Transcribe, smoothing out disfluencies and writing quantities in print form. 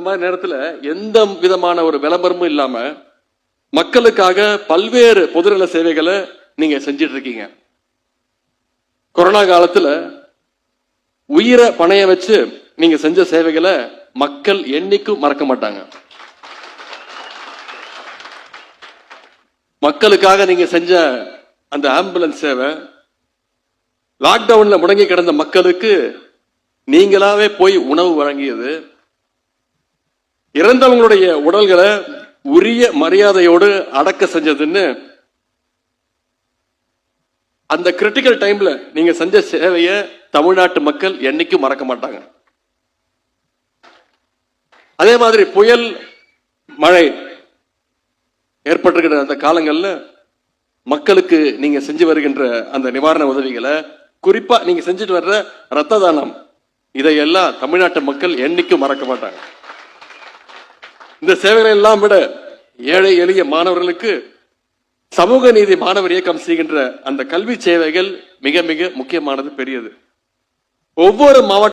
மாதிரி நேரத்துல எந்த விதமான ஒரு விளம்பரமும் இல்லாம மக்களுக்காக பல்வேறு பொதுநல சேவைகளை நீங்க செஞ்சிட்டு இருக்கீங்க. கொரோனா காலத்துல உயிரை பணைய வச்சு நீங்க செஞ்ச சேவைகளை மக்கள் என்னைக்கும் மறக்க மாட்டாங்க. மக்களுக்காக நீங்க செஞ்ச அந்த ஆம்புலன்ஸ் சேவை, லாக்டவுன்ல முடங்கி கிடந்த மக்களுக்கு நீங்களாவே போய் உணவு வழங்கியது, இறந்தவங்களுடைய உடல்களை உரிய மரியாதையோடு அடக்க செஞ்சதுன்னு அந்த கிரிட்டிக்கல் டைம்ல நீங்க செஞ்ச சேவையை தமிழ்நாட்டு மக்கள் என்னைக்கும் மறக்க மாட்டாங்க. அதே மாதிரி புயல் மழை ஏற்பட்டிருக்கிற அந்த காலங்கள்ல மக்களுக்கு நீங்க செஞ்சு வருகின்ற அந்த நிவாரண உதவிகளை, குறிப்பா நீங்க செஞ்சுட்டு வர்ற ரத்த தானம், இதையெல்லாம் தமிழ்நாட்டு மக்கள் என்னைக்கும் மறக்க மாட்டாங்க. இந்த சேவைகளை எல்லாம் விட ஏழை எளிய மாணவர்களுக்கு சமூக நீதி மாணவர் இயக்கம் செய்கின்ற அந்த கல்வி சேவைகள் மிக மிக முக்கியமானது, பெரியது. ஒவ்வொரு மாவட்ட